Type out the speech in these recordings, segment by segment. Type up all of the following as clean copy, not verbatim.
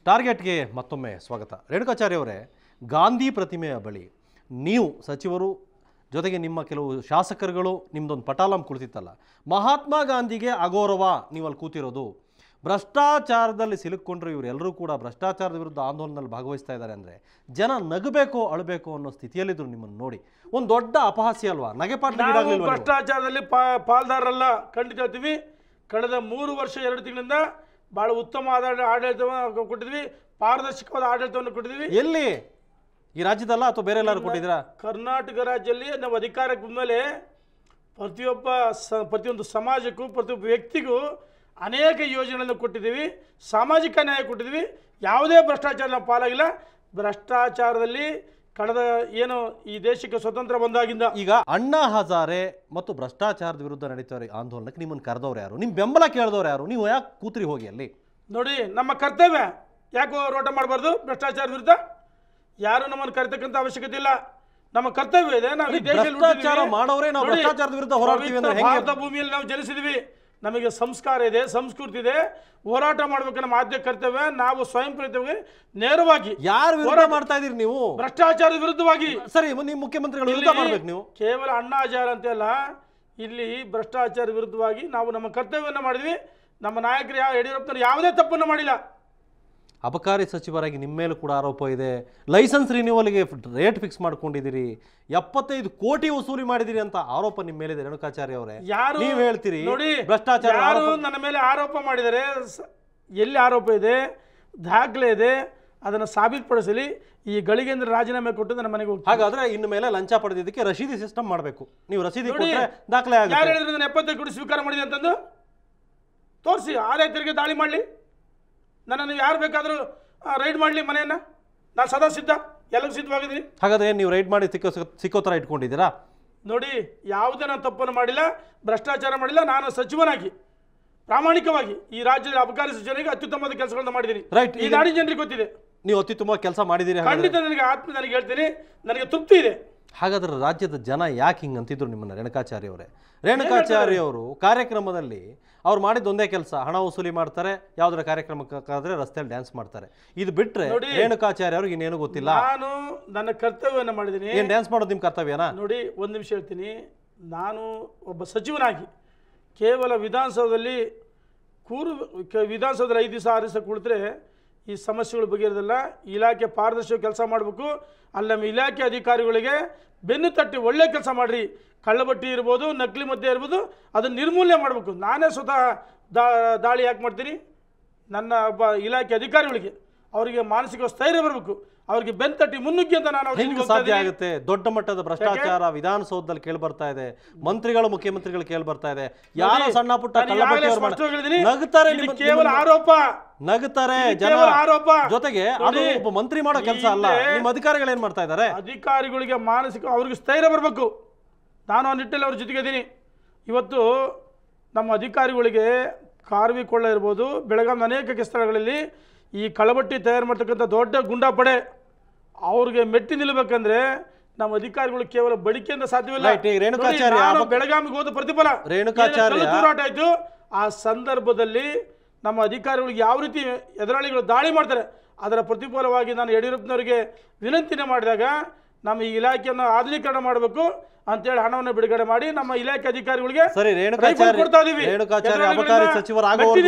ಟಾರ್ಗೆಟ್ಗೆ ಮತ್ತೊಮ್ಮೆ ಸ್ವಾಗತ. ರೇಣುಕಾಚಾರ್ಯ ಅವರೇ, ಗಾಂಧಿ ಪ್ರತಿಮೆಯ ಬಳಿ ನೀವು ಸಚಿವರು ಜೊತೆಗೆ ನಿಮ್ಮ ಕೆಲವು ಶಾಸಕರುಗಳು ನಿಮ್ಮದೊಂದು ಪಟಾಲಂ ಕುಳಿತಿತ್ತಲ್ಲ, ಮಹಾತ್ಮ ಗಾಂಧಿಗೆ ಅಗೌರವ ನೀವು ಅಲ್ಲಿ ಕೂತಿರೋದು, ಭ್ರಷ್ಟಾಚಾರದಲ್ಲಿ ಸಿಲುಕೊಂಡ್ರು ಇವರೆಲ್ಲರೂ ಕೂಡ ಭ್ರಷ್ಟಾಚಾರದ ವಿರುದ್ಧ ಆಂದೋಲನದಲ್ಲಿ ಭಾಗವಹಿಸ್ತಾ ಇದ್ದಾರೆ ಅಂದರೆ ಜನ ನಗಬೇಕು ಅಳಬೇಕು ಅನ್ನೋ ಸ್ಥಿತಿಯಲ್ಲಿದ್ರು ನಿಮ್ಮನ್ನು ನೋಡಿ. ಒಂದು ದೊಡ್ಡ ಅಪಹಾಸ್ಯ ಅಲ್ವಾ? ನಗೆಪಾಟ್ಲಿಗೆ ಭ್ರಷ್ಟಾಚಾರದಲ್ಲಿ ಪಾಲ್ದಾರಲ್ಲ ಖಂಡಿತ ಹೇಳ್ತೀವಿ. ಕಳೆದ 3 ವರ್ಷ 2 ತಿಂಗಳಿಂದ ಭಾಳ ಉತ್ತಮವಾದ ಆಡಳಿತವನ್ನು ಕೊಟ್ಟಿದ್ವಿ, ಪಾರದರ್ಶಕವಾದ ಆಡಳಿತವನ್ನು ಕೊಟ್ಟಿದ್ವಿ. ಎಲ್ಲಿ? ಈ ರಾಜ್ಯದಲ್ಲ ಅಥವಾ ಬೇರೆ ಎಲ್ಲರೂ ಕೊಟ್ಟಿದ್ದೀರಾ? ಕರ್ನಾಟಕ ರಾಜ್ಯದಲ್ಲಿ ನಾವು ಅಧಿಕಾರಕ್ಕೆ ಬಂದಮೇಲೆ ಪ್ರತಿಯೊಂದು ಸಮಾಜಕ್ಕೂ ಪ್ರತಿಯೊಬ್ಬ ವ್ಯಕ್ತಿಗೂ ಅನೇಕ ಯೋಜನೆಗಳನ್ನು ಕೊಟ್ಟಿದ್ದೀವಿ, ಸಾಮಾಜಿಕ ನ್ಯಾಯ ಕೊಟ್ಟಿದ್ದೀವಿ. ಯಾವುದೇ ಭ್ರಷ್ಟಾಚಾರ ನಾವು ಪಾಲಾಗಿಲ್ಲ. ಭ್ರಷ್ಟಾಚಾರದಲ್ಲಿ ಕಳೆದ ಏನು ಈ ದೇಶಕ್ಕೆ ಸ್ವತಂತ್ರ ಬಂದಾಗಿಂದ ಈಗ ಅಣ್ಣಾ ಹಜಾರೆ ಮತ್ತು ಭ್ರಷ್ಟಾಚಾರದ ವಿರುದ್ಧ ನಡೀತಾರೆ ಆಂದೋಲನಕ್ಕೆ ನಿಮ್ಮನ್ನು ಕರೆದವ್ರು ಯಾರು? ನಿಮ್ಮ ಬೆಂಬಲ ಕೇಳಿದವ್ರು ಯಾರು? ನೀವು ಯಾಕೆ ಕೂತ್ರಿ ಹೋಗಿ ಅಲ್ಲಿ? ನೋಡಿ, ನಮ್ಮ ಕರ್ತವ್ಯ. ಯಾಕೆ ಹೋರಾಟ ಮಾಡಬಾರ್ದು ಭ್ರಷ್ಟಾಚಾರ ವಿರುದ್ಧ? ಯಾರು ನಮ್ಮನ್ನು ಕರೆತಕ್ಕಂಥ ಅವಶ್ಯಕತೆ ಇಲ್ಲ. ನಮ್ಮ ಕರ್ತವ್ಯ ಇದೆ. ನಾವು ಈ ದೇಶದಲ್ಲಿ ಭ್ರಷ್ಟಾಚಾರದ ವಿರುದ್ಧ ಹೋರಾಡ್ತೀವಿ ಅಂದ್ರೆ ಭಾರತ ಭೂಮಿಯಲ್ಲಿ ನಾವು ಜನಿಸಿದ್ವಿ. ನಮಗೆ ಸಂಸ್ಕಾರ ಇದೆ, ಸಂಸ್ಕೃತಿ ಇದೆ. ಹೋರಾಟ ಮಾಡಬೇಕು ನಮ್ಮ ಆದ್ಯ ಕರ್ತವ್ಯ. ನಾವು ಸ್ವಯಂ ಪ್ರೇರಿತವಾಗಿ ನೇರವಾಗಿ ಯಾರು ವಿರೋಧ ಮಾಡ್ತಾ ಇದೀರಿ ನೀವು? ಭ್ರಷ್ಟಾಚಾರದ ವಿರುದ್ಧವಾಗಿ. ಸರಿ, ನೀವು ಮುಖ್ಯಮಂತ್ರಿಗಳು ವಿರುದ್ಧ ಮಾಡ್ಬೇಕು. ನೀವು ಕೇವಲ ಅಣ್ಣಾ ಹಜಾರೆ ಅಂತ ಅಲ್ಲ, ಇಲ್ಲಿ ಭ್ರಷ್ಟಾಚಾರ ವಿರುದ್ಧವಾಗಿ ನಾವು ನಮ್ಮ ಕರ್ತವ್ಯವನ್ನು ಮಾಡಿದ್ವಿ. ನಮ್ಮ ನಾಯಕರು ಯಡಿಯೂರಪ್ಪನವರು ಯಾವುದೇ ತಪ್ಪನ್ನು ಮಾಡಿಲ್ಲ. ಅಬಕಾರಿ ಸಚಿವರಾಗಿ ನಿಮ್ಮ ಮೇಲೂ ಕೂಡ ಆರೋಪ ಇದೆ. ಲೈಸೆನ್ಸ್ ರಿನ್ಯೂವಲ್ಗೆ ರೇಟ್ ಫಿಕ್ಸ್ ಮಾಡ್ಕೊಂಡಿದ್ದೀರಿ, 75 ಕೋಟಿ ವಸೂಲಿ ಮಾಡಿದಿರಿ ಅಂತ ಆರೋಪ ನಿಮ್ಮ ಮೇಲಿದೆ. ರೇಣುಕಾಚಾರ್ಯ ಅವರೇ, ಯಾರು ನೀವು ಹೇಳ್ತೀರಿ ನೋಡಿ ಭ್ರಷ್ಟಾಚಾರ ಯಾರು ನನ್ನ ಮೇಲೆ ಆರೋಪ ಮಾಡಿದರೆ? ಎಲ್ಲಿ ಆರೋಪ ಇದೆ, ದಾಖಲೆ ಇದೆ, ಅದನ್ನು ಸಾಬೀತುಪಡಿಸಲಿ. ಈ ಗಳಿಗೆಂದ್ರೆ ರಾಜೀನಾಮೆ ಕೊಟ್ಟು ನನ್ನ ಮನೆಗೆ ಹೋಗಿ. ಹಾಗಾದ್ರೆ ಇನ್ನು ಮೇಲೆ ಲಂಚ ಪಡೆದಿದ್ದಕ್ಕೆ ರಸೀದಿ ಸಿಸ್ಟಮ್ ಮಾಡಬೇಕು. ನೀವು ರಸೀದಿ ಕೊಟ್ಟರೆ ದಾಖಲೆ ಆಗುತ್ತೆ. ಯಾರು ಹೇಳಿದ್ರೆ ನಾನು 75 ಕೋಟಿ ಸ್ವೀಕಾರ ಮಾಡಿದೆ ಅಂತಂದು ತೋರಿಸಿ. ಆದಾಯ ತೆರಿಗೆ ದಾಳಿ ಮಾಡಲಿ, ನನ್ನನ್ನು ಯಾರು ಬೇಕಾದರೂ ರೈಡ್ ಮಾಡಲಿ ಮನೆಯನ್ನು. ನಾನು ಸದಾ ಸಿದ್ಧ, ಎಲ್ಲರೂ ಸಿದ್ಧವಾಗಿದ್ದೀನಿ. ಹಾಗಾದ್ರೆ ನೀವು ರೈಡ್ ಮಾಡಿ ಸಿಕ್ಕೋ ಥರ ಇಟ್ಕೊಂಡಿದ್ದೀರಾ? ನೋಡಿ, ಯಾವುದೇ ನಾನು ತಪ್ಪನ್ನು ಮಾಡಿಲ್ಲ, ಭ್ರಷ್ಟಾಚಾರ ಮಾಡಿಲ್ಲ. ನಾನು ಸಚಿವನಾಗಿ ಪ್ರಾಮಾಣಿಕವಾಗಿ ಈ ರಾಜ್ಯದ ಅಬಕಾರಿ ಸಚಿವನಿಗೆ ಅತ್ಯುತ್ತಮವಾದ ಕೆಲಸಗಳನ್ನು ಮಾಡಿದ್ದೀನಿ. ರೈಟ್, ಈ ನಾಡಿನ ಜನರಿಗೆ ಗೊತ್ತಿದೆ. ನೀವು ಅತ್ಯುತ್ತಮ ಕೆಲಸ ಮಾಡಿದ್ದೀರಿ. ಖಂಡಿತ ನನಗೆ ಹೇಳ್ತೀನಿ, ನನಗೆ ತೃಪ್ತಿ ಇದೆ. ಹಾಗಾದ್ರೆ ರಾಜ್ಯದ ಜನ ಯಾಕೆ ಹಿಂಗೆ ಅಂತಿದ್ರು ನಿಮ್ಮನ್ನ? ರೇಣುಕಾಚಾರ್ಯ ಅವರೇ, ರೇಣುಕಾಚಾರ್ಯ ಅವರು ಕಾರ್ಯಕ್ರಮದಲ್ಲಿ ಅವ್ರು ಮಾಡಿದ ಒಂದೇ ಕೆಲಸ, ಹಣ ವಸೂಲಿ ಮಾಡ್ತಾರೆ, ಯಾವ್ದಾರ ಕಾರ್ಯಕ್ರಮಕ್ಕಾದ್ರೆ ರಸ್ತೆಯಲ್ಲಿ ಡ್ಯಾನ್ಸ್ ಮಾಡ್ತಾರೆ. ಇದು ಬಿಟ್ರೆ ರೇಣುಕಾಚಾರ್ಯ ಅವ್ರಿಗೆ ಇನ್ನೇನು ಗೊತ್ತಿಲ್ಲ. ನಾನು ನನ್ನ ಕರ್ತವ್ಯವನ್ನು ಮಾಡಿದ್ದೀನಿ. ಏನು ಡ್ಯಾನ್ಸ್ ಮಾಡೋದು ನಿಮ್ಮ ಕರ್ತವ್ಯನಾ? ನೋಡಿ, ಒಂದು ನಿಮಿಷ ಹೇಳ್ತೀನಿ. ನಾನು ಒಬ್ಬ ಸಚಿವನಾಗಿ ಕೇವಲ ವಿಧಾನಸೌಧದಲ್ಲಿ 5 ದಿವಸ 6 ದಿವಸ ಕುಳಿತರೆ ಈ ಸಮಸ್ಯೆಗಳು ಬಗೆಹರಿದಲ್ಲ. ಇಲಾಖೆ ಪಾರದರ್ಶಕ ಕೆಲಸ ಮಾಡಬೇಕು. ಅಲ್ಲಿ ನಮ್ಮ ಇಲಾಖೆ ಅಧಿಕಾರಿಗಳಿಗೆ ಬೆನ್ನು ತಟ್ಟಿ ಒಳ್ಳೆ ಕೆಲಸ ಮಾಡಿರಿ. ಕಳ್ಳಬಟ್ಟಿ ಇರ್ಬೋದು, ನಕಲಿ ಮದ್ಯ ಇರ್ಬೋದು, ಅದನ್ನು ನಿರ್ಮೂಲನೆ ಮಾಡಬೇಕು. ನಾನೇ ಸ್ವತಃ ದಾಳಿ ಯಾಕೆ ಮಾಡ್ತೀನಿ? ನನ್ನ ಒಬ್ಬ ಇಲಾಖೆ ಅಧಿಕಾರಿಗಳಿಗೆ ಅವರಿಗೆ ಮಾನಸಿಕ ಸ್ಥೈರ್ಯ ಬರಬೇಕು, ಅವರಿಗೆ ಬೆನ್ನು ತಟ್ಟಿ ಮುನ್ನುಗ್ಗಿ ಅಂತ ನಾನು ಹೆಂಗೆ ಸಾಧ್ಯ ಆಗುತ್ತೆ? ದೊಡ್ಡ ಮಟ್ಟದ ಭ್ರಷ್ಟಾಚಾರ ವಿಧಾನಸೌಧದಲ್ಲಿ ಕೇಳಿ ಬರ್ತಾ ಇದೆ, ಮಂತ್ರಿಗಳು ಮುಖ್ಯಮಂತ್ರಿಗಳು ಕೇಳಿ ಬರ್ತಾ ಇದೆ. ಯಾರೋ ಸಣ್ಣ ಪುಟ್ಟ ನಗುತ್ತಾರೆ, ಕೇವಲ ಆರೋಪ ನಗುತ್ತಾರೆ ಜನ. ಆರೋಪ ಜೊತೆಗೆ ಅದು ಒಬ್ಬ ಮಂತ್ರಿ ಮಾಡೋ ಕೆಲಸ ಅಲ್ಲ. ನಿಮ್ಮ ಅಧಿಕಾರಿಗಳು ಏನ್ ಮಾಡ್ತಾ ಇದ್ದಾರೆ? ಅಧಿಕಾರಿಗಳಿಗೆ ಮಾನಸಿಕ ಅವ್ರಿಗೆ ಸ್ಥೈರ್ಯ ಬರಬೇಕು. ನಾನು ಆ ನಿಟ್ಟಲ್ಲಿ ಅವ್ರ ಜೊತೆಗೆ ಇದ್ದೀನಿ. ಇವತ್ತು ನಮ್ಮ ಅಧಿಕಾರಿಗಳಿಗೆ ಕಾರ್ವಿಕೊಳ್ಳ ಇರ್ಬೋದು, ಬೆಳಗಾವಿ ಅನೇಕ ಸ್ಥಳಗಳಲ್ಲಿ ಈ ಕಳಬಟ್ಟಿ ತಯಾರು ಮಾಡ್ತಕ್ಕಂಥ ದೊಡ್ಡ ಗುಂಡಾಪಡೆ ಅವ್ರಿಗೆ ಮೆಟ್ಟಿ ನಿಲ್ಲಬೇಕಂದ್ರೆ ನಮ್ಮ ಅಧಿಕಾರಿಗಳು ಕೇವಲ ಬಡಿಕೆಯಿಂದ ಸಾಧ್ಯವಿಲ್ಲ. ಬೆಳಗಾವಿಗೆ ಹೋದ ಪ್ರತಿಫಲ ಹೋರಾಟ ಆಯ್ತು. ಆ ಸಂದರ್ಭದಲ್ಲಿ ನಮ್ಮ ಅಧಿಕಾರಿಗಳಿಗೆ ಯಾವ ರೀತಿ ಎದುರಾಳಿಗಳು ದಾಳಿ ಮಾಡ್ತಾರೆ, ಅದರ ಪ್ರತಿಫಲವಾಗಿ ನಾನು ಯಡಿಯೂರಪ್ಪನವರಿಗೆ ವಿನಂತಿನ ಮಾಡಿದಾಗ ನಮ್ಮ ಈ ಇಲಾಖೆಯನ್ನು ಆಧುನೀಕರಣ ಮಾಡಬೇಕು ಅಂತೇಳಿ ಹಣವನ್ನು ಬಿಡುಗಡೆ ಮಾಡಿ ನಮ್ಮ ಇಲಾಖೆ ಅಧಿಕಾರಿಗಳಿಗೆ ಅಬಕಾರಿ ಸಚಿವರಾಗೋರ್ಗೆ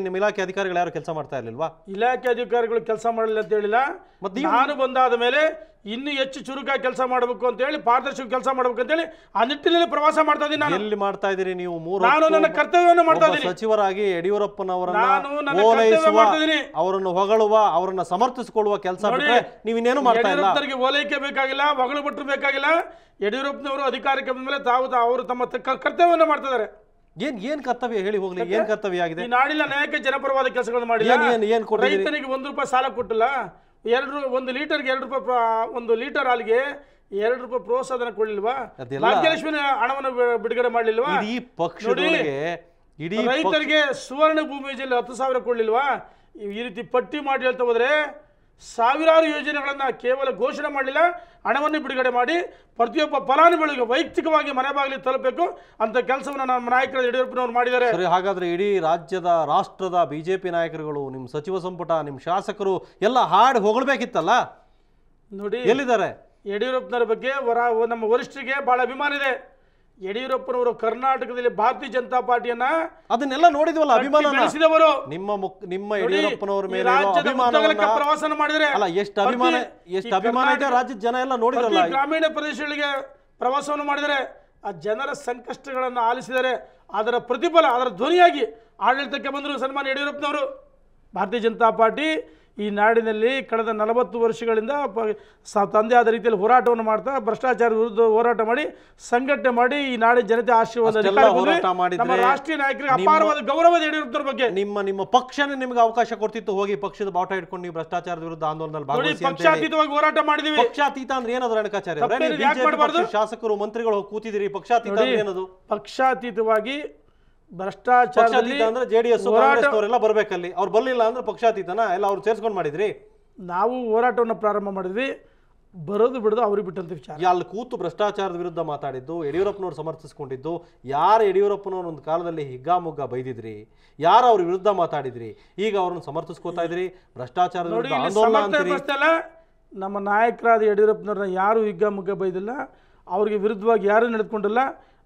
ನಿಮ್ಮ ಇಲಾಖೆ ಅಧಿಕಾರಿಗಳು ಯಾರು ಕೆಲಸ ಮಾಡ್ತಾ ಇರ್ಲಿಲ್ವಾ? ಇಲಾಖೆ ಅಧಿಕಾರಿಗಳು ಕೆಲಸ ಮಾಡಲಿಲ್ಲ ಅಂತ ಹೇಳಿಲ್ಲ. ನಾನು ಬಂದಾದ ಮೇಲೆ ಇನ್ನೂ ಹೆಚ್ಚು ಚುರುಕಾಗಿ ಕೆಲಸ ಮಾಡಬೇಕು ಅಂತ ಹೇಳಿ, ಪಾರದರ್ಶಕ ಕೆಲಸ ಮಾಡಬೇಕು ಅಂತ ಹೇಳಿ ಆ ನಿಟ್ಟಿನಲ್ಲಿ ಪ್ರವಾಸ ಮಾಡ್ತಾ ಇದ್ದೀನಿ. ನಾನು ಎಲ್ಲಿ ಮಾಡ್ತಾ ಇದ್ದೀರಿ ನೀವು? ನಾನು ನನ್ನ ಕರ್ತವ್ಯವನ್ನು ಮಾಡ್ತಾ ಇದ್ದೀನಿ. ಸಚಿವರಾಗಿ ಯಡಿಯೂರಪ್ಪನವರನ್ನ ಅವರನ್ನು ಹೊಗಳುವ, ಅವರನ್ನ ಸಮರ್ಥಿಸಿಕೊಳ್ಳುವ ಕೆಲಸ ಬಿಟ್ಟರೆ ನೀವು ಇನ್ನೇನು ಮಾಡ್ತಾ ಇಲ್ಲ. ಓಲೈಕೆ ಬೇಕಾಗಿಲ್ಲ, ಹೊಗಳು ಬಿಟ್ಟರು ಬೇಕಾಗಿಲ್ಲ. ಯಡಿಯೂರಪ್ಪನವರು ಅಧಿಕಾರಕ್ಕೆ ಬಂದ ಮೇಲೆ ಅವರು ತಮ್ಮ ಕರ್ತವ್ಯವನ್ನು ಮಾಡ್ತಾ ಇದ್ದಾರೆ. ಏನ್ ಕರ್ತವ್ಯ ಹೇಳಿ ಹೋಗ್ಲಿ? ಏನ್ ಕರ್ತವ್ಯ ಆಗಿದೆ? ಈ ನಾಡಿನ ಅನೇಕ ಜನಪರವಾದ ಕೆಲಸಗಳನ್ನು ಮಾಡಿಲ್ಲ. ರೈತನಿಗೆ 1 ರೂಪಾಯಿ ಸಾಲ ಕೊಟ್ಟಿಲ್ಲ. 1 ಲೀಟರ್ಗೆ 2 ರೂಪಾಯಿ, 1 ಲೀಟರ್ ಹಾಲಿಗೆ 2 ರೂಪಾಯಿ ಪ್ರೋತ್ಸಾಹನ ಕೊಡ್ಲಿಲ್ವಾ? ಭಾಗ್ಯಲಕ್ಷ್ಮಿ ಹಣವನ್ನು ಬಿಡುಗಡೆ ಮಾಡ್ಲಿಲ್ವಾ? ರೈತರಿಗೆ ಸುವರ್ಣ ಭೂಮಿ ಯೋಜನೆ 10,000 ಕೊಡ್ಲಿಲ್ವಾ? ಈ ರೀತಿ ಪಟ್ಟಿ ಮಾಡಿ ಹೇಳ್ತಾ ಹೋದ್ರೆ ಸಾವಿರಾರು ಯೋಜನೆಗಳನ್ನು ಕೇವಲ ಘೋಷಣೆ ಮಾಡಲಿಲ್ಲ, ಹಣವನ್ನು ಬಿಡುಗಡೆ ಮಾಡಿ ಪ್ರತಿಯೊಬ್ಬ ಫಲಾನುಭವಿಗಳಿಗೆ ವೈಯಕ್ತಿಕವಾಗಿ ಮನೆ ಬಾಗಿಲಿಗೆ ತಲುಪಬೇಕು ಅಂತ ಕೆಲಸವನ್ನು ನಮ್ಮ ನಾಯಕರು ಯಡಿಯೂರಪ್ಪನವರು ಮಾಡಿದ್ದಾರೆ. ಸರಿ, ಹಾಗಾದ್ರೆ ಇಡೀ ರಾಷ್ಟ್ರದ ಬಿಜೆಪಿ ನಾಯಕರುಗಳು, ನಿಮ್ಮ ಸಚಿವ ಸಂಪುಟ, ನಿಮ್ಮ ಶಾಸಕರು ಎಲ್ಲ ಹಾಡಿ ಹೊಗಳಬೇಕಿತ್ತಲ್ಲ, ನೋಡಿ ಎಲ್ಲಿದ್ದಾರೆ? ಯಡಿಯೂರಪ್ಪನವರ ಬಗ್ಗೆ ನಮ್ಮ ವರಿಷ್ಠರಿಗೆ ಬಹಳ ಅಭಿಮಾನ ಇದೆ. ಯಡಿಯೂರಪ್ಪನವರು ಕರ್ನಾಟಕದಲ್ಲಿ ಭಾರತೀಯ ಜನತಾ ಪಾರ್ಟಿಯನ್ನ ಅದನ್ನೆಲ್ಲ ನೋಡಿದ್ವಲ್ಲ, ಅಭಿಮಾನ ಬೆಳೆಸಿದವರು. ನಿಮ್ಮ ಯಡಿಯೂರಪ್ಪನವರ ಮೇಲೆ ಪ್ರವಾಸನ ಮಾಡಿದರೆ ಅಲ್ಲ, ಎಷ್ಟು ಅಭಿಮಾನ ಇದೆ ರಾಜ್ಯದ ಜನ ಎಲ್ಲ ನೋಡಿದ್ರಲ್ಲ. ಗ್ರಾಮೀಣ ಪ್ರದೇಶಗಳಿಗೆ ಪ್ರವಾಸವನ್ನು ಮಾಡಿದರೆ ಆ ಜನರ ಸಂಕಷ್ಟಗಳನ್ನು ಆಲಿಸಿದರೆ ಅದರ ಪ್ರತಿಫಲ, ಅದರ ಧ್ವನಿಯಾಗಿ ಆಡಳಿತಕ್ಕೆ ಬಂದರು ಸನ್ಮಾನ್ಯ ಯಡಿಯೂರಪ್ಪನವರು. ಭಾರತೀಯ ಜನತಾ ಪಾರ್ಟಿ ಈ ನಾಡಿನಲ್ಲಿ ಕಳೆದ 40 ವರ್ಷಗಳಿಂದ ತಂದೆ ಆದ ರೀತಿಯಲ್ಲಿ ಹೋರಾಟವನ್ನು ಮಾಡ್ತಾ ಭ್ರಷ್ಟಾಚಾರ ವಿರುದ್ಧ ಹೋರಾಟ ಮಾಡಿ ಸಂಘಟನೆ ಮಾಡಿ ಈ ನಾಡಿನ ಜನತೆ ಆಶೀರ್ವಾದ ನಮ್ಮ ರಾಷ್ಟ್ರೀಯ ನಾಯಕರಿಗೆ ಅಪಾರವಾದ ಗೌರವ ಯಡಿಯೂರಪ್ಪನವರ ಬಗ್ಗೆ. ನಿಮ್ಮ ಪಕ್ಷನೇ ನಿಮಗೆ ಅವಕಾಶ ಕೊಡ್ತಿತ್ತು, ಹೋಗಿ ಪಕ್ಷದ ಬಾವುಟ ಇಟ್ಕೊಂಡು ನೀವು ಭ್ರಷ್ಟಾಚಾರದ ವಿರುದ್ಧ ಆಂದೋಲನದಲ್ಲಿ ಭಾಗವಹಿಸಿ. ಪಕ್ಷಾತೀತವಾಗಿ ಹೋರಾಟ ಮಾಡಿದ್ವಿ. ಪಕ್ಷಾತೀತ ಅಂದ್ರೆ ಏನದು ರೇಣುಕಾಚಾರ್ಯ? ಶಾಸಕರು ಮಂತ್ರಿಗಳು ಕೂತಿದ್ದೀರಿ, ಪಕ್ಷಾತೀತ ಏನದು? ಪಕ್ಷಾತೀತವಾಗಿ ಭ್ರಷ್ಟಾಚಾರದಲ್ಲಿ ಅಂದ್ರೆ ಜೆಡಿಎಸ್ ಕಾಂಗ್ರೆಸ್ನವರೆಲ್ಲ ಬರ್ಬೇಕಲ್ಲಿ, ಅವ್ರು ಬರ್ಲಿಲ್ಲ ಅಂದ್ರೆ ಪಕ್ಷಾತೀತನ ಎಲ್ಲ ಅವ್ರು ಸೇರ್ಸ್ಕೊಂಡು ಮಾಡಿದ್ರಿ. ನಾವು ಹೋರಾಟವನ್ನು ಪ್ರಾರಂಭ ಮಾಡಿದ್ವಿ, ಬರೋದು ಬಿಡೋದು ಅವ್ರಿಗೆ ಬಿಟ್ಟಂತ ವಿಚಾರ. ಅಲ್ಲಿ ಕೂತು ಭ್ರಷ್ಟಾಚಾರದ ವಿರುದ್ಧ ಮಾತಾಡಿದ್ದು ಯಡಿಯೂರಪ್ಪನವ್ರು ಸಮರ್ಥಿಸ್ಕೊಂಡಿದ್ದು ಯಾರು? ಯಡಿಯೂರಪ್ಪನವ್ರು ಒಂದು ಕಾಲದಲ್ಲಿ ಹಿಗ್ಗಾಮುಗ್ಗ ಬೈದಿದ್ರಿ, ಯಾರು ಅವ್ರ ವಿರುದ್ಧ ಮಾತಾಡಿದ್ರಿ, ಈಗ ಅವ್ರನ್ನ ಸಮರ್ಥಿಸ್ಕೋತಾ ಇದ್ರಿ. ಭ್ರಷ್ಟಾಚಾರದ ವಿರುದ್ಧ ಆಂದೋಲನ ಅಂತೀರಿ. ನಮ್ಮ ನಾಯಕರಾದ ಯಡಿಯೂರಪ್ಪನವ್ರನ್ನ ಯಾರು ಹಿಗ್ಗಾಮುಗ್ಗ ಬೈದಿಲ್ಲ, ಅವ್ರಿಗೆ ವಿರುದ್ಧವಾಗಿ ಯಾರು ನಡೆದುಕೊಂಡಿಲ್ಲ.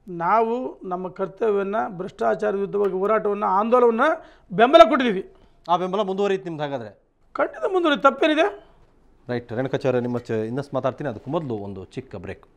ನಾವು ನಮ್ಮ ಕರ್ತವ್ಯವನ್ನು, ಭ್ರಷ್ಟಾಚಾರ ವಿರುದ್ಧವಾಗಿ ಹೋರಾಟವನ್ನು, ಆಂದೋಲನವನ್ನು ಬೆಂಬಲ ಕೊಟ್ಟಿದ್ದೀವಿ. ಆ ಬೆಂಬಲ ಮುಂದುವರಿಯುತ್ತೆ ನಿಮ್ದು ಹಾಗಾದರೆ? ಖಂಡಿತ ಮುಂದುವರಿಯುತ್ತೆ, ತಪ್ಪೇನಿದೆ. ರೈಟ್ ರೇಣುಕಾಚಾರ್ಯ, ನಿಮ್ಮ ಇನ್ನಷ್ಟು ಮಾತಾಡ್ತೀನಿ. ಅದಕ್ಕೂ ಮೊದಲು ಒಂದು ಚಿಕ್ಕ ಬ್ರೇಕ್.